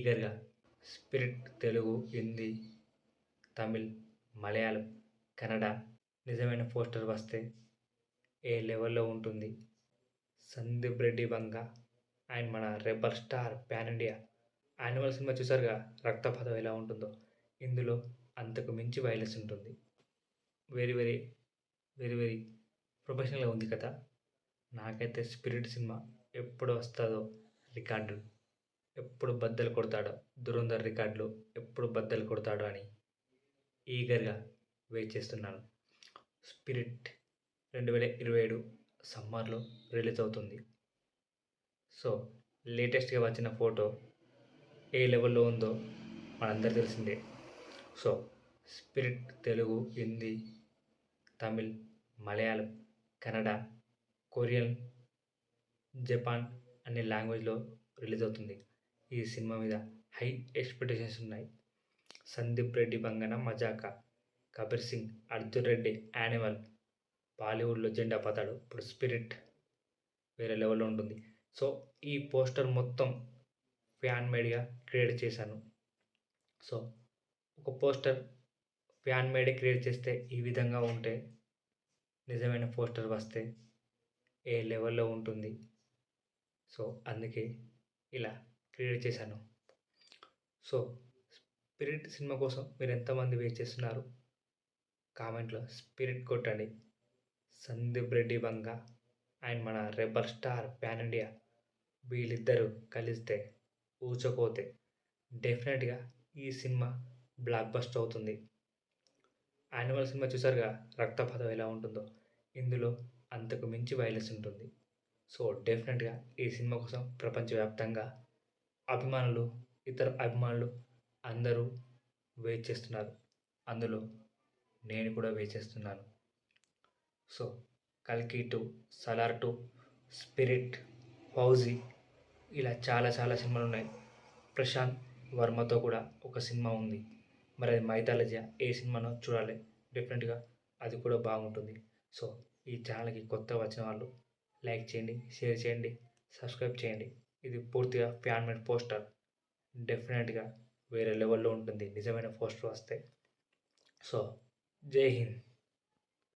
ఈగర్గా spirit Telugu, Hindi, Tamil, Malayalam, Kannada నిజమైన poster వస్తే ఏ లెవెల్లో ఉంటుంది. సందీప్ రెడ్డి వంగ అండ్ మన rebel star pan India animal cinema చూసారుగా, రక్తపాతం ఎలా ఉంటుందో ఇందులో అంతకు మించి వైలెన్స్ ఉంటుంది. వెరీ వెరీ వెరీ వెరీ ప్రొఫెషనల్గా ఉంది కదా. నాకైతే స్పిరిట్ సినిమా ఎప్పుడు వస్తుందో, రికార్డు ఎప్పుడు బద్దలు కొడతాడో, దురంధర్ రికార్డులు ఎప్పుడు బద్దలు కొడతాడో అని ఈగర్గా వెయిట్ చేస్తున్నాను. స్పిరిట్ 2027 సమ్మర్లో రిలీజ్ అవుతుంది. సో లేటెస్ట్గా వచ్చిన ఫోటో ఏ లెవెల్లో ఉందో మనందరూ తెలిసిందే. So spirit Telugu, Hindi, Tamil, Malayalam, Kannada, Korean, Japan అనే లాంగ్వేజ్లో రిలీజ్ అవుతుంది. ఈ సినిమా మీద హై ఎక్స్పెక్టేషన్స్ ఉన్నాయి. సందీప్ రెడ్డి బంగన మజాకా, కబీర్ సింగ్, అర్జున్ రెడ్డి యానిమల్, బాలీవుడ్లో జెండా పతాడు. ఇప్పుడు స్పిరిట్ వేరే లెవెల్లో ఉంటుంది. సో ఈ పోస్టర్ మొత్తం ఫ్యాన్ మేడ్గా క్రియేట్ చేశాను. సో ఒక పోస్టర్ ఫ్యాన్ మేడే క్రియేట్ చేస్తే ఈ విధంగా ఉంటే నిజమైన పోస్టర్ వస్తే ఏ లెవెల్లో ఉంటుంది. సో అందుకే ఇలా క్రియేట్ చేశాను. సో స్పిరిట్ సినిమా కోసం మీరు ఎంతమంది వెయిట్ చేస్తున్నారు? కామెంట్లో స్పిరిట్ కొట్టండి. సందీప్ రెడ్డి వంగ అండ్ మన రెబల్ స్టార్ పాన్ ఇండియా వీళ్ళిద్దరూ కలిస్తే ఊచకోతే డెఫినెట్గా ఈ సినిమా బ్లాక్ బస్టర్ అవుతుంది. యానిమల్ సినిమా చూసారుగా, రక్తపాతం ఎలా ఉంటుందో ఇందులో అంతకు మించి వైలెన్స్ ఉంటుంది. సో డెఫినెట్గా ఈ సినిమా కోసం ప్రపంచవ్యాప్తంగా అభిమానులు, ఇతర అభిమానులు అందరూ వెయిట్ చేస్తున్నారు. అందులో నేను కూడా వెయిట్ చేస్తున్నాను. సో కల్కి 2, సలార్ 2, స్పిరిట్, ఫౌజీ ఇలా చాలా చాలా సినిమాలు ఉన్నాయి. ప్రశాంత్ వర్మతో కూడా ఒక సినిమా ఉంది. మరి అది మైథాలజీ ఏ సినిమానో చూడాలి. డెఫినెట్గా అది కూడా బాగుంటుంది. సో ఈ ఛానల్కి కొత్త వచ్చిన వాళ్ళు లైక్ చేయండి, షేర్ చేయండి, సబ్స్క్రైబ్ చేయండి. ఇది పూర్తిగా ఫ్యాన్ మేడ్ పోస్టర్. డెఫినెట్గా వేరే లెవెల్లో ఉంటుంది నిజమైన పోస్టర్ వస్తే. సో జై హింద్.